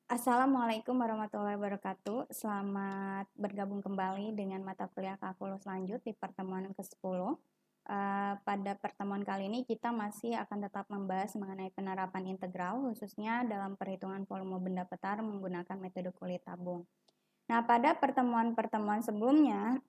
Assalamualaikum warahmatullahi wabarakatuh. Selamat bergabung kembali dengan mata kuliah kalkulus lanjut di pertemuan ke-10. Pada pertemuan kali ini kita masih akan tetap membahas mengenai penerapan integral, khususnya dalam perhitungan volume benda petar menggunakan metode kulit tabung. Nah, pada pertemuan-pertemuan sebelumnya,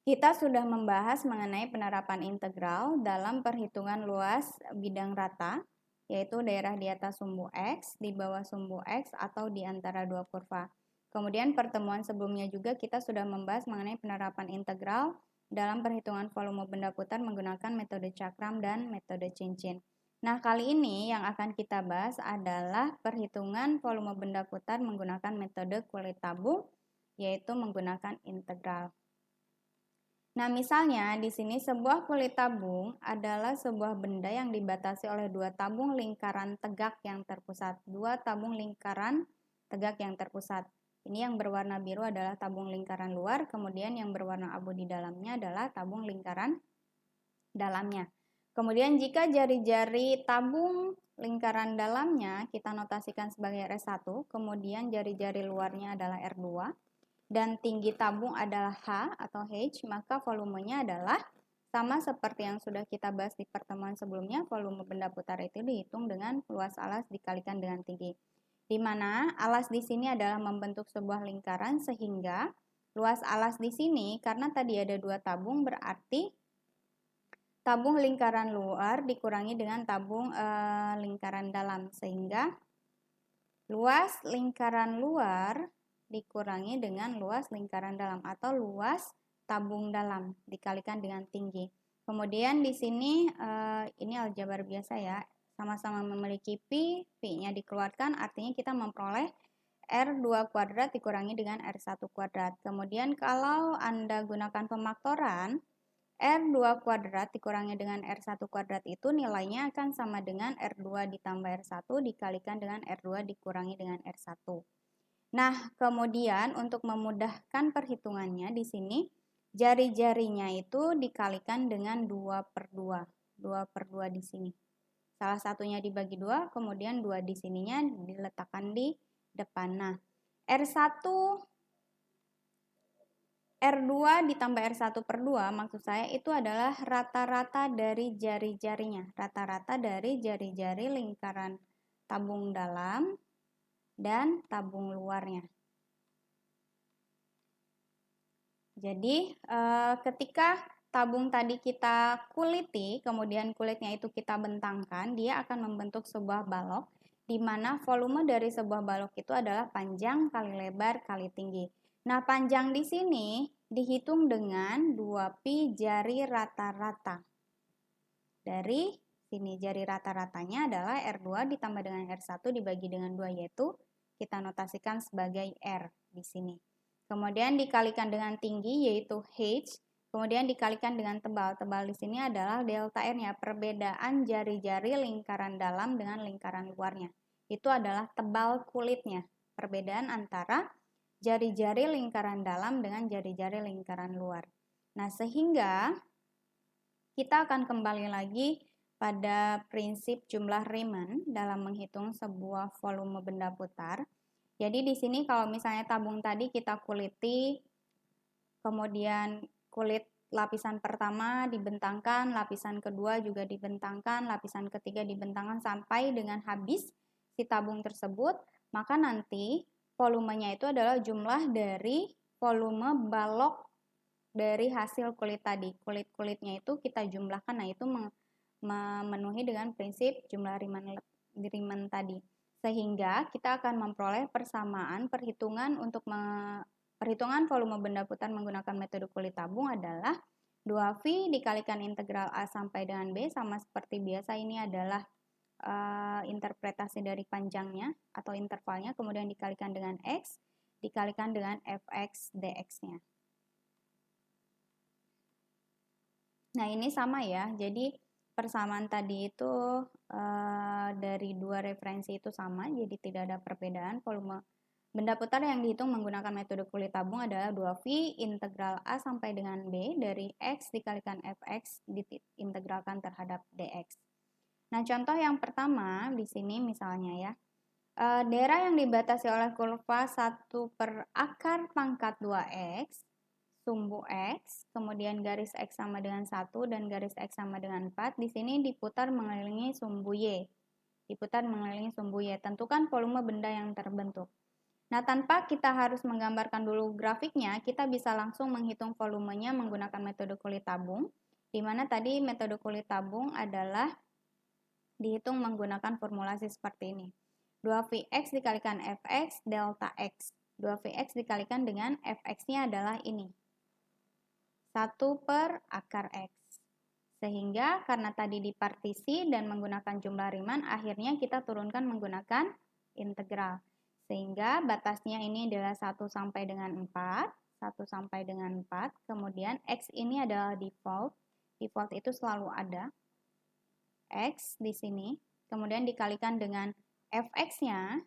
kita sudah membahas mengenai penerapan integral dalam perhitungan luas bidang rata, yaitu daerah di atas sumbu X, di bawah sumbu X, atau di antara dua kurva. Kemudian pertemuan sebelumnya juga kita sudah membahas mengenai penerapan integral dalam perhitungan volume benda putar menggunakan metode cakram dan metode cincin. Nah, kali ini yang akan kita bahas adalah perhitungan volume benda putar menggunakan metode kulit tabung, yaitu menggunakan integral. Nah, misalnya di sini sebuah kulit tabung adalah sebuah benda yang dibatasi oleh dua tabung lingkaran tegak yang terpusat. Dua tabung lingkaran tegak yang terpusat. Ini yang berwarna biru adalah tabung lingkaran luar, kemudian yang berwarna abu di dalamnya adalah tabung lingkaran dalamnya. Kemudian jika jari-jari tabung lingkaran dalamnya kita notasikan sebagai R1, kemudian jari-jari luarnya adalah R2, dan tinggi tabung adalah H atau H, maka volumenya adalah sama seperti yang sudah kita bahas di pertemuan sebelumnya. Volume benda putar itu dihitung dengan luas alas dikalikan dengan tinggi. Di mana alas di sini adalah membentuk sebuah lingkaran, sehingga luas alas di sini karena tadi ada dua tabung berarti tabung lingkaran luar dikurangi dengan tabung lingkaran dalam, sehingga luas lingkaran luar dikurangi dengan luas lingkaran dalam atau luas tabung dalam dikalikan dengan tinggi. Kemudian di sini ini aljabar biasa ya, sama-sama memiliki pi, pi-nya dikeluarkan, artinya kita memperoleh R2 kuadrat dikurangi dengan R1 kuadrat. Kemudian kalau Anda gunakan pemaktoran, R2 kuadrat dikurangi dengan R1 kuadrat itu nilainya akan sama dengan R2 ditambah R1 dikalikan dengan R2 dikurangi dengan R1. Nah, kemudian untuk memudahkan perhitungannya di sini jari-jarinya itu dikalikan dengan 2/2. 2/2 di sini. Salah satunya dibagi 2, kemudian 2 di sininya diletakkan di depan. Nah, R1 R2 ditambah R1/2 maksud saya itu adalah rata-rata dari jari-jarinya. Rata-rata dari jari-jari lingkaran tabung dalam dan tabung luarnya. Jadi ketika tabung tadi kita kuliti, kemudian kulitnya itu kita bentangkan, dia akan membentuk sebuah balok, di mana volume dari sebuah balok itu adalah panjang kali lebar kali tinggi. Nah, panjang di sini dihitung dengan 2pi jari rata-rata. Dari sini jari rata-ratanya adalah R2 ditambah dengan R1 dibagi dengan 2, yaitu kita notasikan sebagai R di sini. Kemudian dikalikan dengan tinggi yaitu H, kemudian dikalikan dengan tebal. Tebal di sini adalah delta R-nya, perbedaan jari-jari lingkaran dalam dengan lingkaran luarnya. Itu adalah tebal kulitnya, perbedaan antara jari-jari lingkaran dalam dengan jari-jari lingkaran luar. Nah, sehingga kita akan kembali lagi pada prinsip jumlah Riemann dalam menghitung sebuah volume benda putar. Jadi di sini kalau misalnya tabung tadi kita kuliti, kemudian kulit lapisan pertama dibentangkan, lapisan kedua juga dibentangkan, lapisan ketiga dibentangkan sampai dengan habis si tabung tersebut, maka nanti volumenya itu adalah jumlah dari volume balok dari hasil kulit tadi. Kulit-kulitnya itu kita jumlahkan, nah itu memenuhi dengan prinsip jumlah Riemann tadi. Sehingga kita akan memperoleh persamaan perhitungan untuk perhitungan volume benda putar menggunakan metode kulit tabung adalah 2V dikalikan integral A sampai dengan B, sama seperti biasa ini adalah interpretasi dari panjangnya atau intervalnya, kemudian dikalikan dengan X, dikalikan dengan Fx dx-nya. Nah, ini sama ya, jadi persamaan tadi itu dari dua referensi itu sama, jadi tidak ada perbedaan. Volume benda putar yang dihitung menggunakan metode kulit tabung adalah 2V integral A sampai dengan B dari X dikalikan Fx diintegralkan terhadap dx. Nah, contoh yang pertama di sini misalnya ya, daerah yang dibatasi oleh kurva 1 per akar pangkat 2x, sumbu x, kemudian garis x sama dengan 1 dan garis x sama dengan 4, di sini diputar mengelilingi sumbu y. Diputar mengelilingi sumbu y. Tentukan volume benda yang terbentuk. Nah, tanpa kita harus menggambarkan dulu grafiknya, kita bisa langsung menghitung volumenya menggunakan metode kulit tabung, di mana tadi metode kulit tabung adalah dihitung menggunakan formulasi seperti ini. 2Vx dikalikan Fx delta X. 2Vx dikalikan dengan Fx-nya adalah ini. 1 per akar X. Sehingga karena tadi dipartisi dan menggunakan jumlah Riemann, akhirnya kita turunkan menggunakan integral. Sehingga batasnya ini adalah 1 sampai dengan 4. 1 sampai dengan 4. Kemudian X ini adalah default. Default itu selalu ada. X di sini, kemudian dikalikan dengan Fx-nya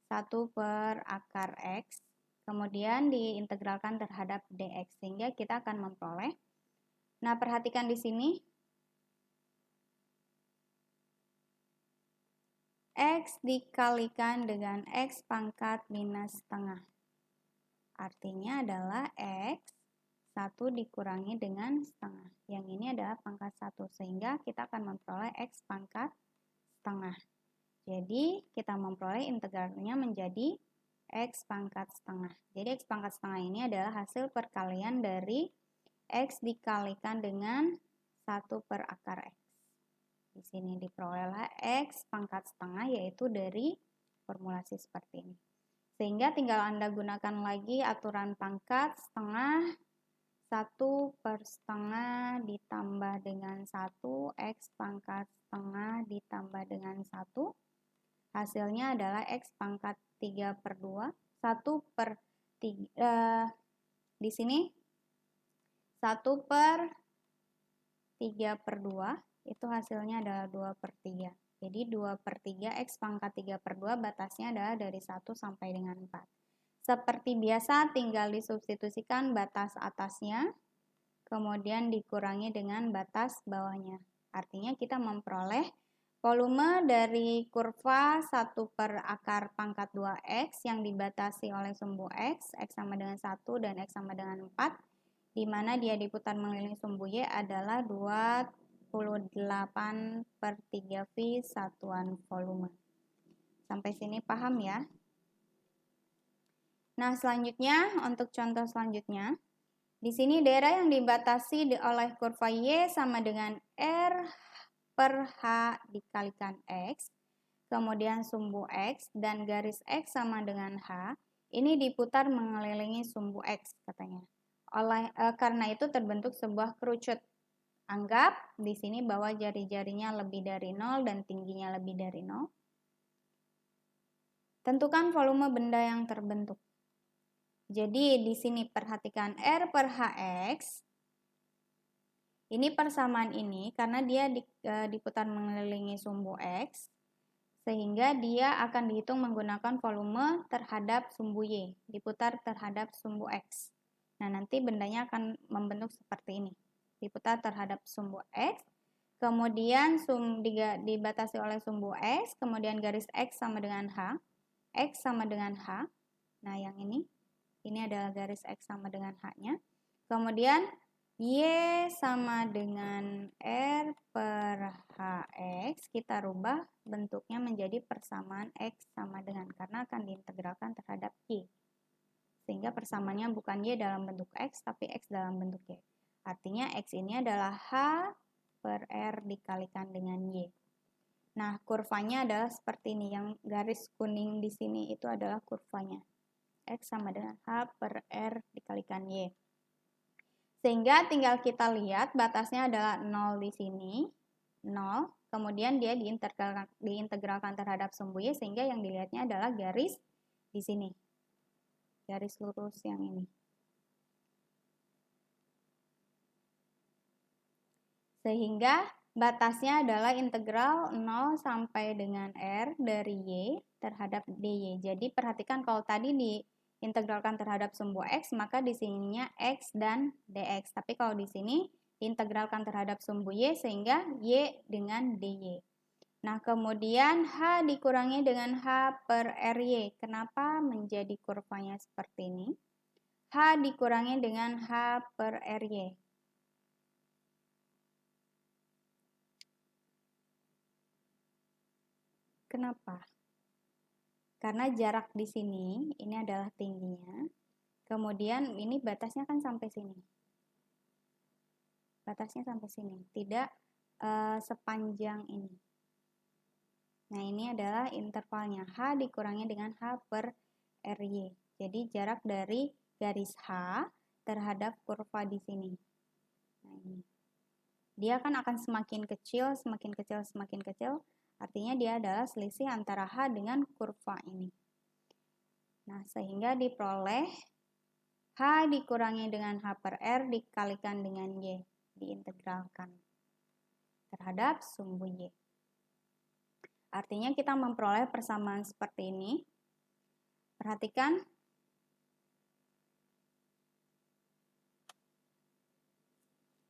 1 per akar X, kemudian diintegralkan terhadap dx, sehingga kita akan memperoleh. Nah, perhatikan di sini, X dikalikan dengan X pangkat minus setengah. Artinya adalah X 1 dikurangi dengan setengah. Yang ini adalah pangkat 1, sehingga kita akan memperoleh X pangkat setengah. Jadi, kita memperoleh integralnya menjadi X pangkat setengah. Jadi, X pangkat setengah ini adalah hasil perkalian dari X dikalikan dengan 1 per akar X. Di sini diperolehlah X pangkat setengah, yaitu dari formulasi seperti ini. Sehingga tinggal Anda gunakan lagi aturan pangkat setengah, 1 per setengah ditambah dengan 1, X pangkat setengah ditambah dengan 1. Hasilnya adalah X pangkat 3 per 2. 1 per 3, di sini 1 per 3 per 2, itu hasilnya adalah 2 per 3. Jadi 2 per 3, X pangkat 3 per 2 batasnya adalah dari 1 sampai dengan 4. Seperti biasa, tinggal disubstitusikan batas atasnya, kemudian dikurangi dengan batas bawahnya. Artinya kita memperoleh volume dari kurva 1 per akar pangkat 2x yang dibatasi oleh sumbu x, x sama dengan 1 dan x sama dengan 4, di mana dia diputar mengelilingi sumbu y adalah 28 per 3V satuan volume. Sampai sini paham ya? Nah, selanjutnya untuk contoh selanjutnya, di sini daerah yang dibatasi oleh kurva Y sama dengan R per H dikalikan X, kemudian sumbu X dan garis X sama dengan H, ini diputar mengelilingi sumbu X katanya. Karena itu terbentuk sebuah kerucut. Anggap di sini bahwa jari-jarinya lebih dari 0 dan tingginya lebih dari 0. Tentukan volume benda yang terbentuk. Jadi di sini perhatikan R per Hx. Ini persamaan ini karena dia diputar mengelilingi sumbu X, sehingga dia akan dihitung menggunakan volume terhadap sumbu Y, diputar terhadap sumbu X. Nah, nanti bendanya akan membentuk seperti ini. Diputar terhadap sumbu X, kemudian dibatasi oleh sumbu X, kemudian garis X sama dengan H, X sama dengan H. Nah, yang ini adalah garis X sama dengan H-nya. Kemudian Y sama dengan R per Hx, kita rubah bentuknya menjadi persamaan X sama dengan, karena akan diintegralkan terhadap Y. Sehingga persamaannya bukan Y dalam bentuk X, tapi X dalam bentuk Y. Artinya X ini adalah H per R dikalikan dengan Y. Nah, kurvanya adalah seperti ini. Yang garis kuning di sini itu adalah kurvanya. X sama dengan H per R dikalikan Y. Sehingga tinggal kita lihat batasnya adalah 0 di sini, 0. Kemudian dia diintegralkan terhadap sumbu Y, sehingga yang dilihatnya adalah garis di sini. Garis lurus yang ini. Sehingga batasnya adalah integral 0 sampai dengan R dari Y terhadap dy. Jadi perhatikan kalau tadi diintegralkan terhadap sumbu X, maka di sininya X dan dx. Tapi kalau di sini integralkan terhadap sumbu Y sehingga Y dengan DY. Nah, kemudian H dikurangi dengan H per RY. Kenapa menjadi kurvanya seperti ini? H dikurangi dengan H per RY. Kenapa? Karena jarak di sini, ini adalah tingginya. Kemudian ini batasnya kan sampai sini. Batasnya sampai sini, tidak sepanjang ini. Nah, ini adalah intervalnya. H dikurangi dengan H per RY. Jadi, jarak dari garis H terhadap kurva di sini. Nah, ini. Dia kan akan semakin kecil, semakin kecil, semakin kecil. Artinya dia adalah selisih antara H dengan kurva ini. Nah, sehingga diperoleh H dikurangi dengan H per R dikalikan dengan Y. Diintegralkan terhadap sumbu Y. Artinya kita memperoleh persamaan seperti ini. Perhatikan.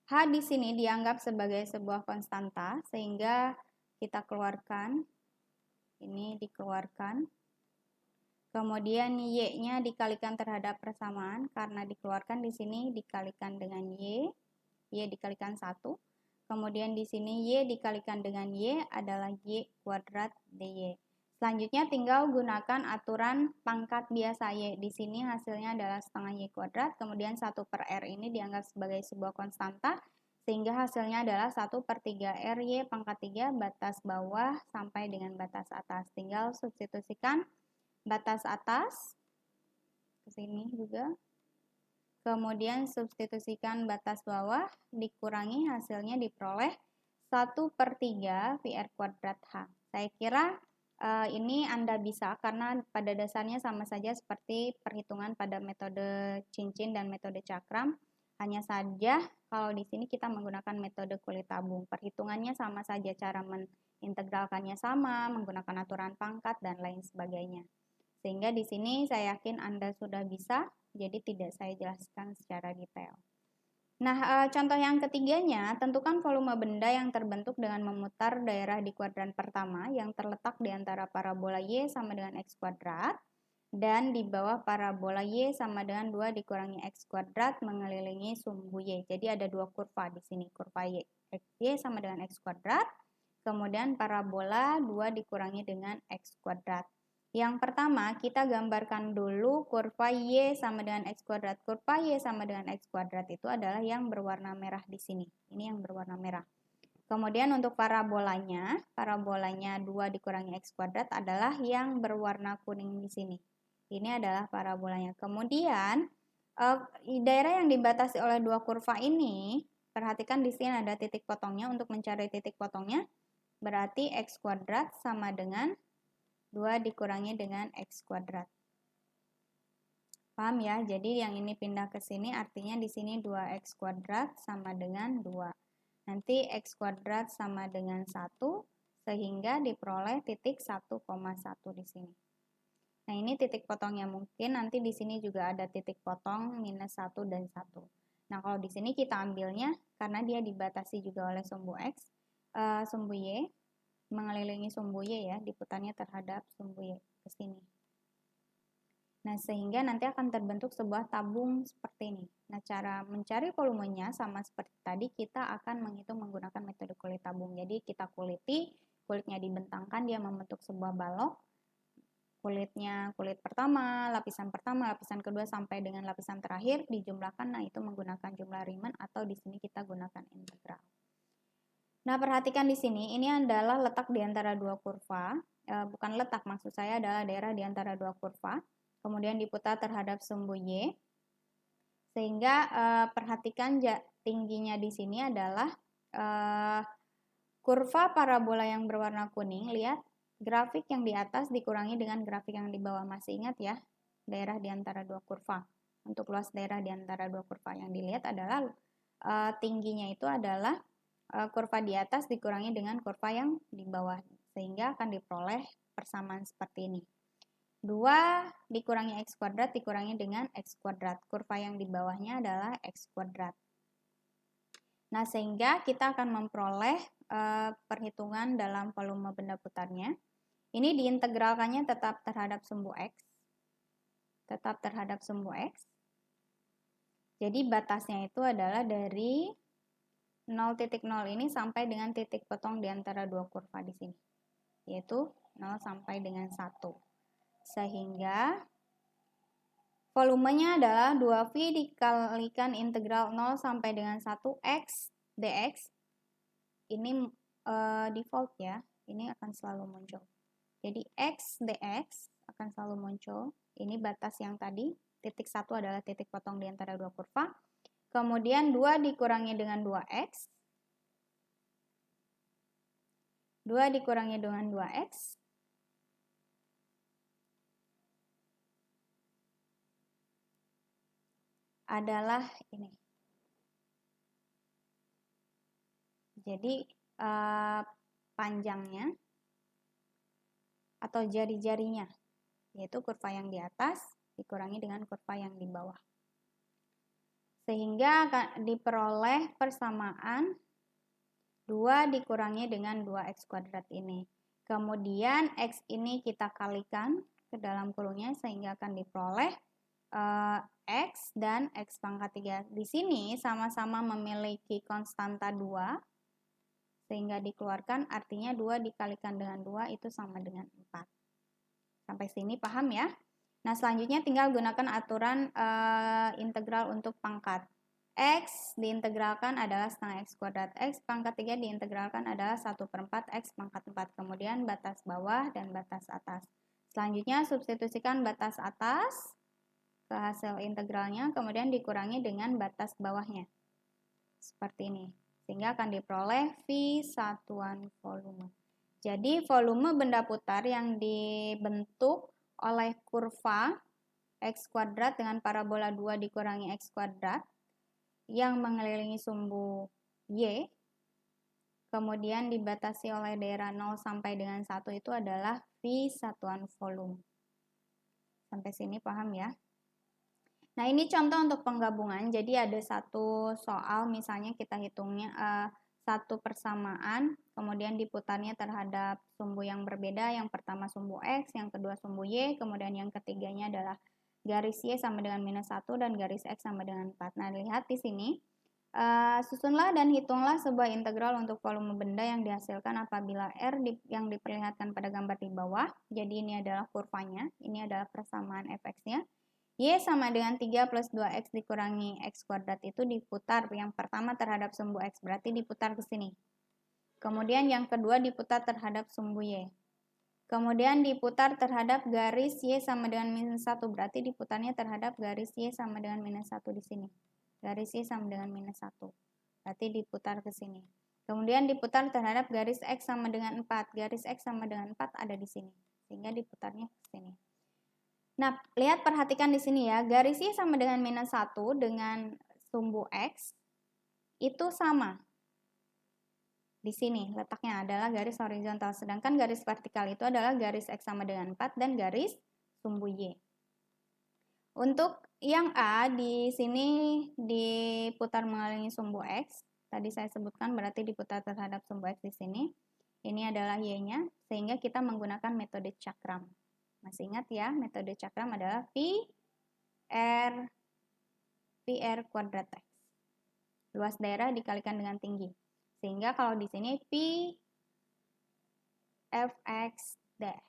H di sini dianggap sebagai sebuah konstanta, sehingga kita keluarkan. Ini dikeluarkan. Kemudian Y-nya dikalikan terhadap persamaan, karena dikeluarkan di sini dikalikan dengan Y. Y dikalikan 1. Kemudian di sini Y dikalikan dengan Y adalah Y kuadrat DY. Selanjutnya tinggal gunakan aturan pangkat biasa Y. Di sini hasilnya adalah setengah Y kuadrat. Kemudian 1 per R ini dianggap sebagai sebuah konstanta. Sehingga hasilnya adalah 1 per 3 R Y pangkat 3 batas bawah sampai dengan batas atas. Tinggal substitusikan batas atas ke sini juga. Kemudian substitusikan batas bawah, dikurangi hasilnya diperoleh 1 per 3 VR kuadrat H. Saya kira ini Anda bisa karena pada dasarnya sama saja seperti perhitungan pada metode cincin dan metode cakram. Hanya saja kalau di sini kita menggunakan metode kulit tabung. Perhitungannya sama saja, cara mengintegralkannya sama, menggunakan aturan pangkat dan lain sebagainya. Sehingga di sini saya yakin Anda sudah bisa, jadi tidak saya jelaskan secara detail. Nah, contoh yang ketiganya, tentukan volume benda yang terbentuk dengan memutar daerah di kuadran pertama yang terletak di antara parabola Y sama dengan X kuadrat dan di bawah parabola Y sama dengan 2 dikurangi X kuadrat mengelilingi sumbu Y. Jadi ada dua kurva di sini, kurva Y sama dengan X kuadrat, kemudian parabola 2 dikurangi dengan X kuadrat. Yang pertama, kita gambarkan dulu kurva Y sama dengan X kuadrat. Kurva Y sama dengan X kuadrat itu adalah yang berwarna merah di sini. Ini yang berwarna merah. Kemudian untuk parabolanya 2 dikurangi X kuadrat adalah yang berwarna kuning di sini. Ini adalah parabolanya. Kemudian, daerah yang dibatasi oleh dua kurva ini, perhatikan di sini ada titik potongnya. Untuk mencari titik potongnya, berarti X kuadrat sama dengan 2 dikurangi dengan X kuadrat. Paham ya? Jadi yang ini pindah ke sini artinya di sini 2X kuadrat sama dengan 2. Nanti X kuadrat sama dengan 1 sehingga diperoleh titik 1,1 di sini. Nah, ini titik potongnya, mungkin nanti di sini juga ada titik potong minus 1 dan 1. Nah, kalau di sini kita ambilnya karena dia dibatasi juga oleh sumbu X, sumbu Y, mengelilingi sumbu Y ya, diputarnya terhadap sumbu Y ke sini. Nah, sehingga nanti akan terbentuk sebuah tabung seperti ini. Nah, cara mencari volumenya sama seperti tadi, kita akan menghitung menggunakan metode kulit tabung. Jadi, kita kuliti, kulitnya dibentangkan, dia membentuk sebuah balok. Kulitnya, kulit pertama, lapisan kedua, sampai dengan lapisan terakhir, dijumlahkan, nah itu menggunakan jumlah Riemann, atau di sini kita gunakan integral. Nah, perhatikan di sini, ini adalah letak di antara dua kurva, bukan letak, maksud saya adalah daerah di antara dua kurva, kemudian diputar terhadap sumbu Y, sehingga perhatikan tingginya di sini adalah kurva parabola yang berwarna kuning. Lihat, grafik yang di atas dikurangi dengan grafik yang di bawah. Masih ingat ya, daerah di antara dua kurva. Untuk luas daerah di antara dua kurva yang dilihat adalah tingginya itu adalah kurva di atas dikurangi dengan kurva yang di bawah, sehingga akan diperoleh persamaan seperti ini. 2 dikurangi X kuadrat dikurangi dengan X kuadrat. Kurva yang di bawahnya adalah X kuadrat. Nah, sehingga kita akan memperoleh perhitungan dalam volume benda putarnya. Ini diintegralkannya tetap terhadap sumbu X. Tetap terhadap sumbu X. Jadi batasnya itu adalah dari 0,0 ini sampai dengan titik potong di antara dua kurva di sini. Yaitu 0 sampai dengan 1. Sehingga volumenya adalah 2V dikalikan integral 0 sampai dengan 1 X dx. Ini default ya, ini akan selalu muncul. Jadi X dx akan selalu muncul. Ini batas yang tadi, titik 1 adalah titik potong di antara dua kurva. Kemudian 2 dikurangi dengan 2x. 2 dikurangi dengan 2x. Adalah ini. Jadi panjangnya atau jari-jarinya, yaitu kurva yang di atas dikurangi dengan kurva yang di bawah. Sehingga akan diperoleh persamaan 2 dikurangi dengan 2x kuadrat ini. Kemudian x ini kita kalikan ke dalam kurungnya sehingga akan diperoleh x dan x pangkat 3. Di sini sama-sama memiliki konstanta 2. Sehingga dikeluarkan, artinya 2 dikalikan dengan 2 itu sama dengan 4. Sampai sini paham ya? Nah, selanjutnya tinggal gunakan aturan integral untuk pangkat. X diintegralkan adalah setengah X kuadrat. X pangkat 3 diintegralkan adalah 1/4 X pangkat 4. Kemudian batas bawah dan batas atas. Selanjutnya substitusikan batas atas ke hasil integralnya, kemudian dikurangi dengan batas bawahnya. Seperti ini. Sehingga akan diperoleh V satuan volume. Jadi volume benda putar yang dibentuk oleh kurva X kuadrat dengan parabola 2 dikurangi X kuadrat yang mengelilingi sumbu Y, kemudian dibatasi oleh daerah 0 sampai dengan 1 itu adalah V satuan volume. Sampai sini paham ya? Nah, ini contoh untuk penggabungan. Jadi ada satu soal, misalnya kita hitungnya satu persamaan, kemudian diputarnya terhadap sumbu yang berbeda. Yang pertama sumbu X, yang kedua sumbu Y, kemudian yang ketiganya adalah garis Y sama dengan -1 dan garis X sama dengan 4. Nah, lihat di sini. Susunlah dan hitunglah sebuah integral untuk volume benda yang dihasilkan apabila R yang diperlihatkan pada gambar di bawah. Jadi ini adalah kurvanya, ini adalah persamaan fx-nya. Y sama dengan 3 plus 2x dikurangi x kuadrat itu diputar. Yang pertama terhadap sumbu x, berarti diputar ke sini. Kemudian yang kedua diputar terhadap sumbu y. Kemudian diputar terhadap garis y sama dengan -1, berarti diputarnya terhadap garis y sama dengan -1 di sini. Garis y sama dengan -1, berarti diputar ke sini. Kemudian diputar terhadap garis x sama dengan 4. Garis x sama dengan 4 ada di sini. Sehingga diputarnya ke sini. Nah, lihat perhatikan di sini ya, garis Y sama dengan -1 dengan sumbu X itu sama. Di sini letaknya adalah garis horizontal, sedangkan garis vertikal itu adalah garis X sama dengan 4 dan garis sumbu Y. Untuk yang A, di sini diputar mengelilingi sumbu X. Tadi saya sebutkan berarti diputar terhadap sumbu X di sini. Ini adalah Y-nya, sehingga kita menggunakan metode cakram. Masih ingat ya, metode cakram adalah PR kuadrat X. Luas daerah dikalikan dengan tinggi. Sehingga kalau di sini P Fx dx.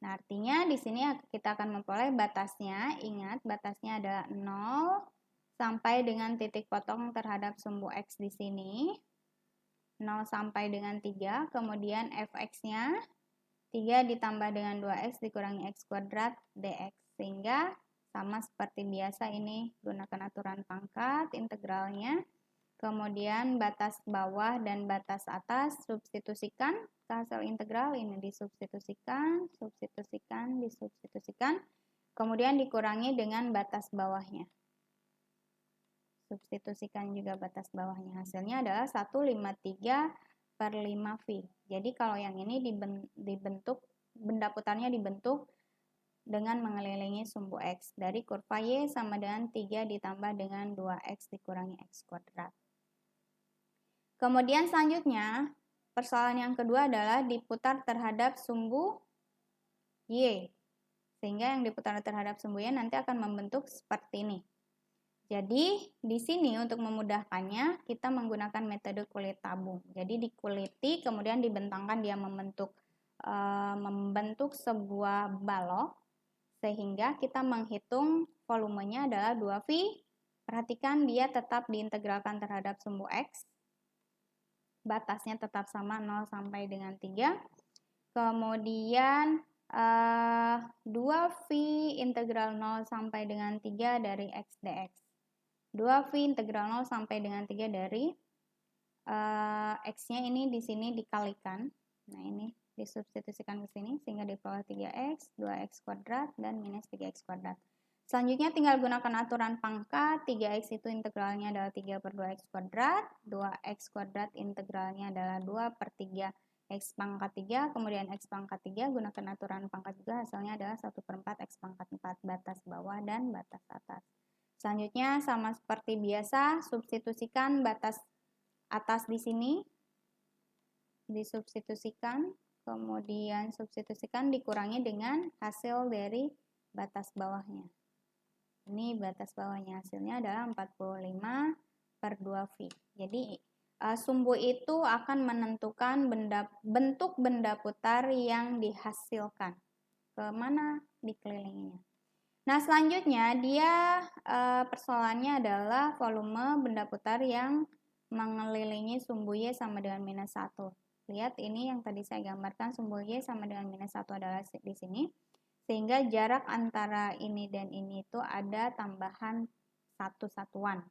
Nah, artinya di sini kita akan memperoleh batasnya. Ingat, batasnya adalah 0 sampai dengan titik potong terhadap sumbu X di sini. 0 sampai dengan 3, kemudian Fx-nya 3 ditambah dengan 2x dikurangi x kuadrat dx. Sehingga sama seperti biasa ini gunakan aturan pangkat, integralnya. Kemudian batas bawah dan batas atas substitusikan ke hasil integral. Ini disubstitusikan, disubstitusikan. Kemudian dikurangi dengan batas bawahnya. Substitusikan juga batas bawahnya. Hasilnya adalah 153/5V. Jadi kalau yang ini dibentuk, benda putarnya dibentuk dengan mengelilingi sumbu X. Dari kurva Y sama dengan 3 ditambah dengan 2X dikurangi X kuadrat. Kemudian selanjutnya, persoalan yang kedua adalah diputar terhadap sumbu Y. Sehingga yang diputar terhadap sumbu Y nanti akan membentuk seperti ini. Jadi, di sini untuk memudahkannya, kita menggunakan metode kulit tabung. Jadi, dikuliti, kemudian dibentangkan dia membentuk sebuah balok, sehingga kita menghitung volumenya adalah 2V. Perhatikan dia tetap diintegralkan terhadap sumbu X. Batasnya tetap sama 0 sampai dengan 3. Kemudian 2V integral 0 sampai dengan 3 dari X dx. 2V integral 0 sampai dengan 3 dari X-nya ini di sini dikalikan. Nah, ini disubstitusikan ke sini sehingga diperoleh 3X, 2X kuadrat, dan minus 3X kuadrat. Selanjutnya tinggal gunakan aturan pangkat. 3X itu integralnya adalah 3 per 2X kuadrat. 2X kuadrat integralnya adalah 2 per 3 X pangkat 3. Kemudian X pangkat 3 gunakan aturan pangkat juga, hasilnya adalah 1 per 4 X pangkat 4. Batas bawah dan batas atas. Selanjutnya sama seperti biasa, substitusikan batas atas di sini. Disubstitusikan, kemudian substitusikan dikurangi dengan hasil dari batas bawahnya. Ini batas bawahnya, hasilnya adalah 45 per 2V. Jadi sumbu itu akan menentukan bentuk benda putar yang dihasilkan. Kemana dikelilinginya. Nah, selanjutnya dia persoalannya adalah volume benda putar yang mengelilingi sumbu Y sama dengan minus 1. Lihat ini yang tadi saya gambarkan, sumbu Y sama dengan minus 1 adalah di sini. Sehingga jarak antara ini dan ini itu ada tambahan 1 satuan.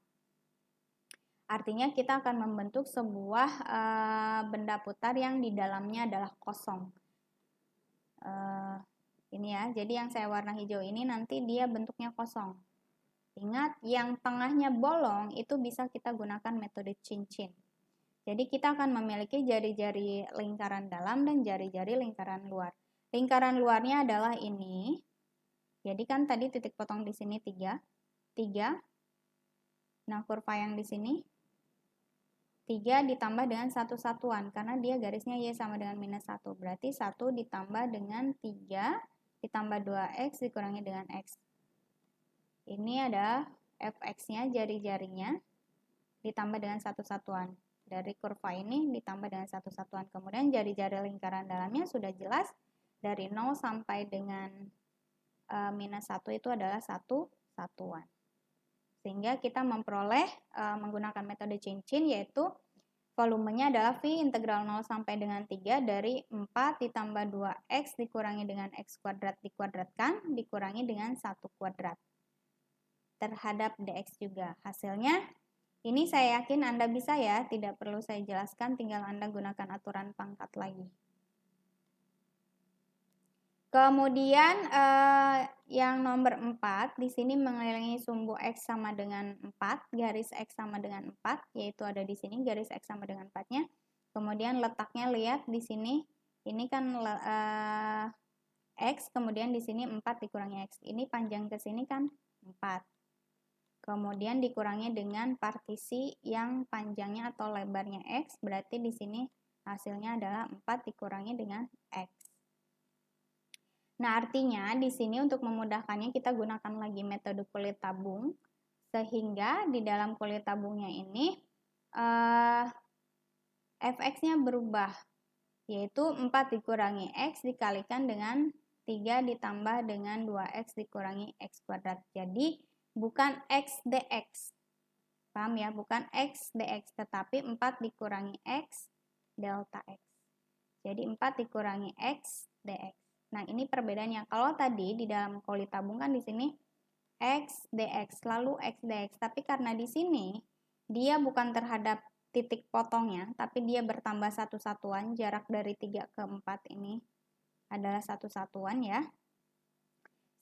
Artinya kita akan membentuk sebuah benda putar yang di dalamnya adalah kosong. Ini ya, jadi yang saya warna hijau ini nanti dia bentuknya kosong. Ingat, yang tengahnya bolong itu bisa kita gunakan metode cincin. Jadi kita akan memiliki jari-jari lingkaran dalam dan jari-jari lingkaran luar. Lingkaran luarnya adalah ini. Jadi kan tadi titik potong di sini 3. Nah, kurva yang di sini 3 ditambah dengan 1 satuan karena dia garisnya Y sama dengan minus 1. Berarti 1 ditambah dengan 3 ditambah 2X dikurangi dengan X. Ini ada fx-nya, jari-jarinya, ditambah dengan 1 satuan. Dari kurva ini ditambah dengan 1 satuan. Kemudian jari-jari lingkaran dalamnya sudah jelas. Dari 0 sampai dengan minus 1 itu adalah 1 satuan. Sehingga kita memperoleh menggunakan metode cincin, yaitu volumenya adalah V integral 0 sampai dengan 3 dari 4 ditambah 2X dikurangi dengan X kuadrat dikuadratkan dikurangi dengan 1 kuadrat. Terhadap dx juga. Hasilnya, ini saya yakin Anda bisa ya, tidak perlu saya jelaskan, tinggal Anda gunakan aturan pangkat lagi. Kemudian yang nomor 4, di sini mengelilingi sumbu X sama dengan 4, garis X sama dengan 4, yaitu ada di sini garis X sama dengan 4-nya. Kemudian letaknya lihat di sini, ini kan X, kemudian di sini 4 dikurangi X. Ini panjang ke sini kan 4. Kemudian dikurangi dengan partisi yang panjangnya atau lebarnya X, berarti di sini hasilnya adalah 4 dikurangi dengan X. Nah, artinya di sini untuk memudahkannya kita gunakan lagi metode kulit tabung, sehingga di dalam kulit tabungnya ini fx-nya berubah, yaitu 4 dikurangi x dikalikan dengan 3 ditambah dengan 2x dikurangi x kuadrat. Jadi bukan x dx, paham ya? Bukan x dx, tetapi 4 dikurangi x delta x. Jadi 4 dikurangi x dx. Nah, ini perbedaannya. Kalau tadi di dalam kulit tabung kan di sini x dx, lalu x dx. Tapi karena di sini dia bukan terhadap titik potongnya, tapi dia bertambah 1 satuan, jarak dari 3 ke 4 ini adalah 1 satuan ya.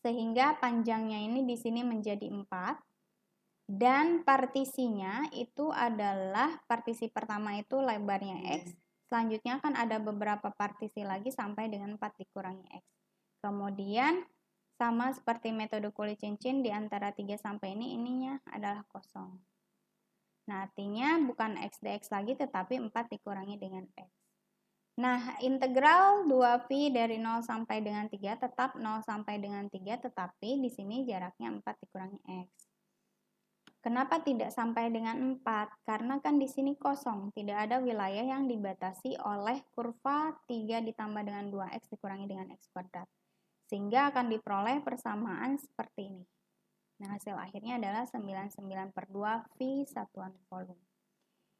Sehingga panjangnya ini di sini menjadi 4. Dan partisinya itu adalah, partisi pertama itu lebarnya X. Selanjutnya kan ada beberapa partisi lagi sampai dengan 4 dikurangi X. Kemudian sama seperti metode kulit cincin, di antara 3 sampai ini, ininya adalah kosong. Nah, artinya bukan X dx lagi tetapi 4 dikurangi dengan X. Nah, integral 2pi dari 0 sampai dengan 3 tetap 0 sampai dengan 3, tetapi di sini jaraknya 4 dikurangi X. Kenapa tidak sampai dengan 4? Karena kan di sini kosong, tidak ada wilayah yang dibatasi oleh kurva 3 ditambah dengan 2X dikurangi dengan X kuadrat. Sehingga akan diperoleh persamaan seperti ini. Nah, hasil akhirnya adalah 99/2 V satuan volume.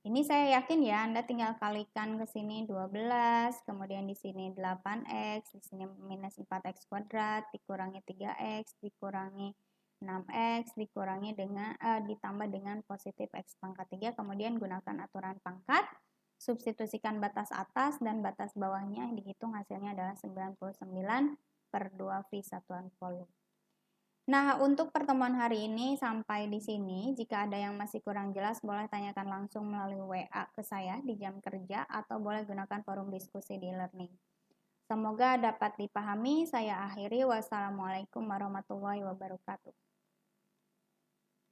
Ini saya yakin ya, Anda tinggal kalikan ke sini 12, kemudian di sini 8x, di sini minus 4x kuadrat, dikurangi 3x, dikurangi 6x, dikurangi dengan ditambah dengan positif x pangkat 3, kemudian gunakan aturan pangkat, substitusikan batas atas dan batas bawahnya, dihitung hasilnya adalah 99/2 V satuan volume. Nah, untuk pertemuan hari ini sampai di sini. Jika ada yang masih kurang jelas, boleh tanyakan langsung melalui WA ke saya di jam kerja atau boleh gunakan forum diskusi di e-learning. Semoga dapat dipahami. Saya akhiri. Wassalamualaikum warahmatullahi wabarakatuh.